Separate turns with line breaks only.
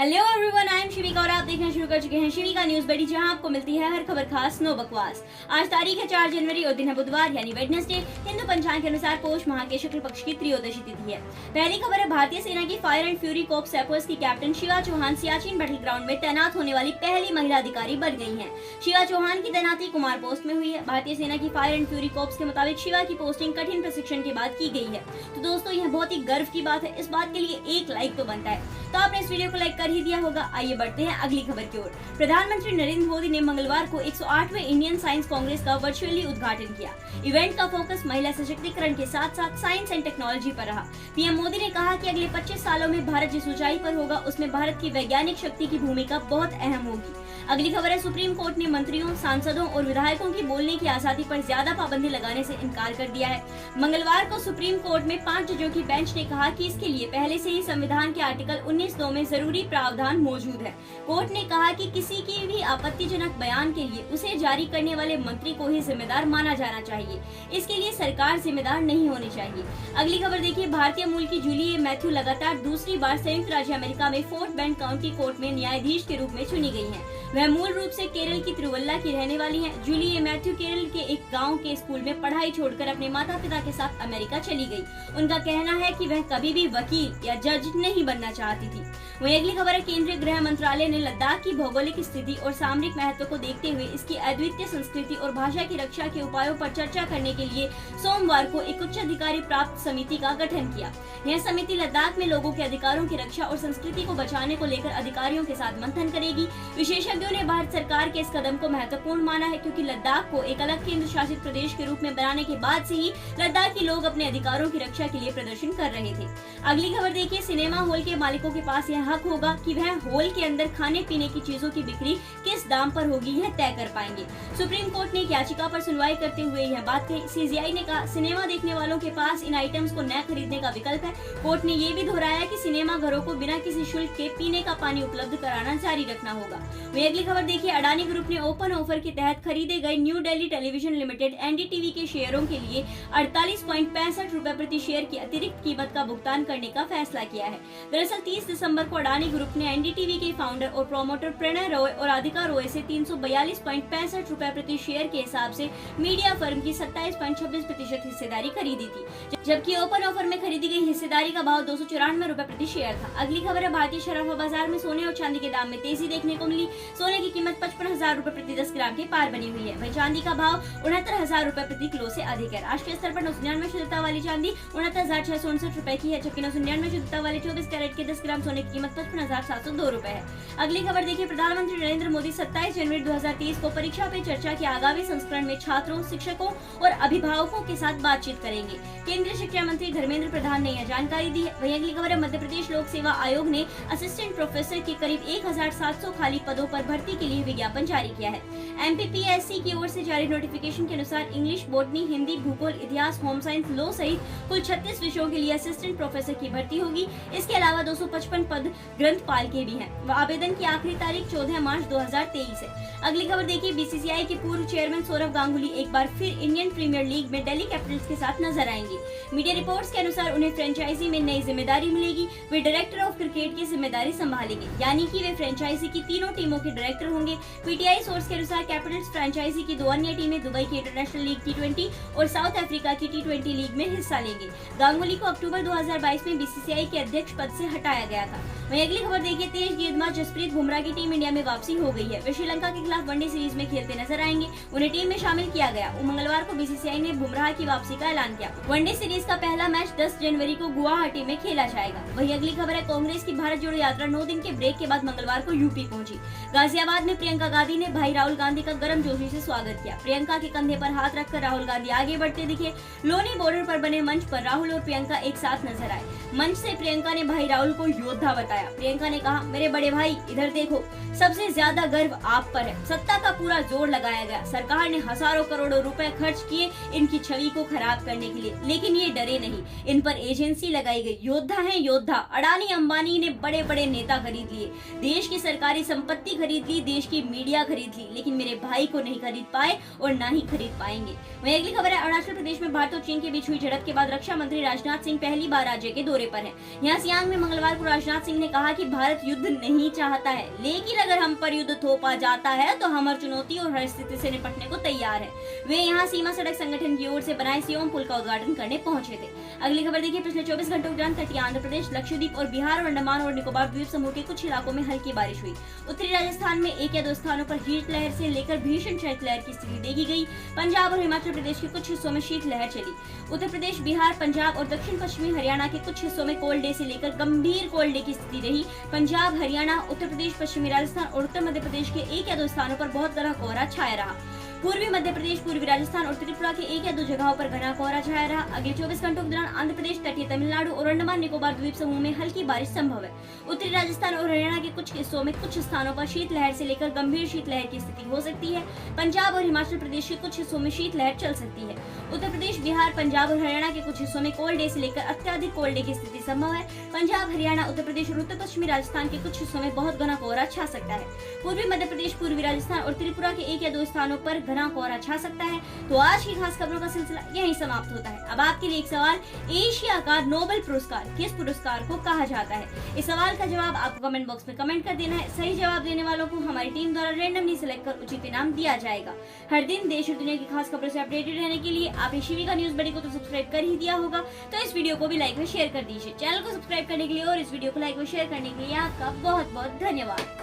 Hello everyone, I am शिविका और आप देखना शुरू कर चुके हैं शिविका न्यूज बड़ी, जहां आपको मिलती है हर खबर खास नो बकवास। आज तारीख है 4 जनवरी और दिन है बुधवार यानी वेडनेसडे। हिंदू पंचांग के अनुसार पोष माह के शुक्ल पक्ष की त्रयोदशी तिथि है। पहली खबर है, भारतीय सेना की fire and fury corps sappers की captain Shiva Chauhan Siachen battleground में तैनात होने वाली पहली महिला अधिकारी बन गई है। शिवा चौहान की तैनाती कुमार पोस्ट में हुई है। भारतीय सेना की फायर एंड फ्यूरी कॉर्प्स के मुताबिक शिवा की पोस्टिंग कठिन प्रशिक्षण के बाद की गई है। तो दोस्तों, यह बहुत ही गर्व की बात है। इस बात के लिए एक लाइक तो बनता है, तो आपने इस वीडियो को लाइक कर ही दिया होगा। आइए बढ़ते हैं अगली खबर की ओर। प्रधानमंत्री नरेंद्र मोदी ने मंगलवार को 108वें इंडियन साइंस कांग्रेस का वर्चुअली उद्घाटन किया। इवेंट का फोकस महिला सशक्तिकरण के साथ साथ साइंस एंड टेक्नोलॉजी पर रहा। पीएम मोदी ने कहा कि अगले 25 सालों में भारत जिस ऊंचाई पर होगा, उसमें भारत की वैज्ञानिक शक्ति की भूमिका बहुत अहम होगी। अगली खबर है, सुप्रीम कोर्ट ने मंत्रियों, सांसदों और विधायकों की बोलने की आजादी पर ज्यादा पाबंदी लगाने से इनकार कर दिया है। मंगलवार को सुप्रीम कोर्ट में 5 जजों की बेंच ने कहा कि इसके लिए पहले से ही संविधान के आर्टिकल 19(2) में जरूरी प्रावधान मौजूद है। कोर्ट ने कहा कि किसी की भी आपत्तिजनक बयान के लिए उसे जारी करने वाले मंत्री को ही जिम्मेदार माना जाना चाहिए। इसके लिए सरकार जिम्मेदार नहीं होनी चाहिए। अगली खबर देखिए, भारतीय मूल की जूली मैथ्यू लगातार दूसरी बार संयुक्त राज्य अमेरिका में फोर्ट बेंड काउंटी कोर्ट में न्यायाधीश के रूप में चुनी गई हैं। वह मूल रूप से केरल की तिरुवल्ला की रहने वाली हैं। जूली मैथ्यू केरल के एक गांव के स्कूल में पढ़ाई छोड़कर अपने माता पिता के साथ अमेरिका चली गई। उनका कहना है कि वह कभी भी वकील या जज नहीं बनना चाहती थी। वहीं अगली खबर है, केंद्रीय गृह मंत्रालय ने लद्दाख की भौगोलिक स्थिति और सामरिक महत्व को देखते हुए इसकी अद्वितीय संस्कृति और भाषा की रक्षा के उपायों पर चर्चा करने के लिए सोमवार को एक उच्च अधिकारी प्राप्त समिति का गठन किया। यह समिति लद्दाख में लोगों के अधिकारों की रक्षा और संस्कृति को बचाने को लेकर अधिकारियों के साथ मंथन करेगी। विशेषज्ञों ने भारत सरकार के इस कदम को महत्वपूर्ण माना है, क्योंकि लद्दाख को एक अलग केंद्र शासित प्रदेश के रूप में बनाने के बाद से ही लद्दाखी लोग अपने अधिकारों की रक्षा के लिए प्रदर्शन कर रहे थे। अगली खबर देखिए, सिनेमा हॉल के मालिकों के पास यह हक होगा कि वह हॉल के अंदर खाने पीने की चीजों की बिक्री किस दाम पर होगी, यह तय कर पाएंगे। सुप्रीम कोर्ट ने एक याचिका पर सुनवाई करते हुए यह बात कही। सीजीआई ने कहा, सिनेमा देखने वालों के पास इन आइटम्स को न खरीदने का विकल्प है। कोर्ट ने ये भी दोहराया कि सिनेमा घरों को बिना किसी शुल्क के पीने का पानी उपलब्ध कराना जारी रखना होगा। वहीं अगली खबर देखिए, अडानी ग्रुप ने ओपन ऑफर के तहत खरीदे गए new Delhi television limited NDTV के शेयरों के लिए 48.65 रुपए प्रति शेयर की अतिरिक्त कीमत का भुगतान करने का फैसला किया है। दरअसल 30 दिसंबर को अडानी ग्रुप ने एनडीटीवी के फाउंडर और प्रोमोटर प्रणय रॉय और राधिका रॉय से 342.65 रुपए प्रति शेयर के हिसाब से मीडिया फर्म की 27.26% हिस्सेदारी खरीदी थी, जबकि ओपन ऑफर में खरीदी गई हिस्सेदारी का भाव 294 रुपए प्रति शेयर था। अगली खबर है, भारतीय शराफा बाजार में सोने और चांदी के दाम में तेजी देखने को मिली। सोने की कीमत 55,000 रुपए प्रति 10 ग्राम के पार बनी हुई है। वहीं चांदी का भाव 69,000 रुपए प्रति किलो से अधिक है। राष्ट्रीय स्तर पर 999 शुद्धता वाली चांदी 69,669 रुपए की है, जबकि 999 शुद्धता वाले 24 कैरेट के 10 ग्राम सोने की कीमत 55,702 रुपए है। अगली खबर देखिए, प्रधानमंत्री नरेंद्र मोदी 27 जनवरी 2023 को परीक्षा पे चर्चा के आगामी संस्करण में छात्रों, शिक्षकों और अभिभावकों के साथ बातचीत करेंगे। केंद्रीय शिक्षा मंत्री धर्मेंद्र प्रधान ने यह जानकारी दी है। वहीं अगली खबर है, मध्य प्रदेश लोक सेवा आयोग ने असिस्टेंट प्रोफेसर के करीब 1700 खाली पदों पर भर्ती के लिए विज्ञापन जारी किया है। एमपीपीएससी की ओर से जारी नोटिफिकेशन के अनुसार इंग्लिश, बॉटनी, हिंदी, भूगोल, इतिहास, होम साइंस, लॉ सहित कुल 36 विषयों के लिए असिस्टेंट प्रोफेसर की भर्ती होगी। इसके अलावा 255 पद ग्रंथपाल के भी हैं। आवेदन की आखिरी तारीख 14 मार्च 2023 है। अगली खबर देखिए, बीसीसीआई के पूर्व चेयरमैन सौरव गांगुली एक बार फिर इंडियन प्रीमियर लीग में दिल्ली कैपिटल्स के साथ नजर आएंगे। मीडिया रिपोर्ट्स के अनुसार उन्हें फ्रेंचाइजी में नई जिम्मेदारी मिलेगी। वे डायरेक्टर ऑफ क्रिकेट की जिम्मेदारी संभालेंगे, यानी कि वे फ्रेंचाइजी की तीनों टीमों के डायरेक्टर होंगे। पीटीआई सोर्स के अनुसार कैपिटल्स फ्रेंचाइजी की 2 अन्य टीमें दुबई की इंटरनेशनल लीग T20 और साउथ अफ्रीका की T20 लीग में हिस्सा लेंगे। गांगुली को अक्टूबर 2022 में बीसीसीआई के अध्यक्ष पद से हटाया गया था। वहीं अगली खबर देखिए, तेज गेंदबाज जसप्रीत बुमराह की टीम इंडिया में वापसी हो गई है। वे श्रीलंका के खिलाफ वनडे सीरीज में खेलते नजर आएंगे। उन्हें टीम में शामिल किया गया। मंगलवार को बीसीसीआई ने बुमराह की वापसी का ऐलान किया। वनडे सीरीज का पहला मैच 10 जनवरी को गुवाहाटी में खेला जाएगा। वहीं अगली खबर है, कांग्रेस की भारत जोड़ो यात्रा 9 दिन के ब्रेक के बाद मंगलवार को यूपी पहुंची। गाजियाबाद में प्रियंका गांधी ने भाई राहुल गांधी का गर्मजोशी से स्वागत किया। प्रियंका के कंधे पर हाथ रखकर राहुल गांधी आगे बढ़ते दिखे। लोनी बॉर्डर पर बने मंच पर राहुल और प्रियंका एक साथ नजर आए। मंच से प्रियंका ने भाई राहुल को योद्धा बताया। प्रियंका ने कहा, मेरे बड़े भाई इधर देखो, सबसे ज्यादा गर्व आप पर है। सत्ता का पूरा जोर लगाया गया। सरकार ने हजारों करोड़ों रुपए खर्च किए इनकी छवि को खराब करने के लिए, लेकिन ये डरे नहीं। इन पर एजेंसी लगाई गई। योद्धा है योद्धा। अडानी अंबानी ने बड़े बड़े नेता खरीद लिए, देश की सरकारी संपत्ति खरीद ली, देश की मीडिया खरीद ली, लेकिन मेरे भाई को नहीं खरीद पाए और ना ही खरीद पाएंगे। वहीं अगली खबर है, अरुणाचल प्रदेश में भारत और चीन के बीच हुई झड़प के बाद रक्षा मंत्री राजनाथ सिंह पहली बार राज्य के दौरे पर हैं। यहाँ सियांग में मंगलवार को राजनाथ सिंह ने कहा कि भारत युद्ध नहीं नहीं चाहता है, लेकिन अगर हम पर युद्ध थोपा जाता है तो हम हर चुनौती और हर स्थिति से निपटने को तैयार है। वे यहाँ सीमा सड़क संगठन की ओर से बनाए सियोम पुल का उद्घाटन करने पहुंचे थे। अगली खबर देखिए, पिछले 24 घंटों के दौरान तटीय आंध्र प्रदेश, लक्षद्वीप और बिहार और अंडमान और निकोबार द्वीप समूह के कुछ इलाकों में हल्की बारिश हुई। उत्तरी राजस्थान में एक या दो स्थानों पर शीतलहर से लेकर भीषण शीतलहर की स्थिति देखी गई। पंजाब और हिमाचल प्रदेश के कुछ हिस्सों में शीतलहर चली। उत्तर प्रदेश, बिहार, पंजाब और दक्षिण पश्चिमी हरियाणा के कुछ हिस्सों में कोल्ड डे से लेकर गंभीर कोल्ड डे की स्थिति रही। पंजाब, हरियाणा, उत्तर प्रदेश, पश्चिमी राजस्थान और उत्तर मध्य प्रदेश के एक या दो स्थानों पर बहुत घना कोहरा छाया रहा। पूर्वी मध्य प्रदेश, पूर्वी राजस्थान और त्रिपुरा के एक या दो जगहों पर घना कोहरा छाया रहा। अगले 24 घंटों के दौरान आंध्र प्रदेश, तटीय तमिलनाडु और अंडमान निकोबार द्वीप समूह में हल्की बारिश संभव है। उत्तरी राजस्थान और हरियाणा के कुछ हिस्सों में कुछ स्थानों पर शीतलहर से लेकर गंभीर शीतलहर की स्थिति हो सकती है। पंजाब और हिमाचल प्रदेश के कुछ हिस्सों में शीतलहर चल सकती है। उत्तर प्रदेश, बिहार, पंजाब और हरियाणा के कुछ हिस्सों में कोल्ड डे से लेकर अत्यधिक कोल्ड डे की स्थिति संभव है। पंजाब, हरियाणा, उत्तर प्रदेश और उत्तर पश्चिमी राजस्थान के कुछ हिस्सों में बहुत घना कोहरा छा सकता है। पूर्वी मध्य प्रदेश, पूर्वी राजस्थान और त्रिपुरा के एक या दो स्थानों पर घना कोहरा छा सकता है। तो आज की खास खबरों का सिलसिला यहीं समाप्त होता है। अब आपके लिए एक सवाल, एशिया का नोबेल पुरस्कार किस पुरस्कार को कहा जाता है? इस सवाल का जवाब आपको कमेंट बॉक्स में कमेंट कर देना है। सही जवाब देने वालों को हमारी टीम द्वारा रैंडमली सिलेक्ट कर उचित इनाम दिया जाएगा। हर दिन देश और दुनिया की खास खबरों से अपडेटेड रहने के लिए आपने शिविका न्यूज बड़ी को तो सब्सक्राइब कर ही दिया होगा, तो इस वीडियो को भी लाइक व शेयर कर दीजिए। चैनल को सब्सक्राइब करने के लिए और इस वीडियो को लाइक व शेयर करने के लिए आपका बहुत बहुत धन्यवाद।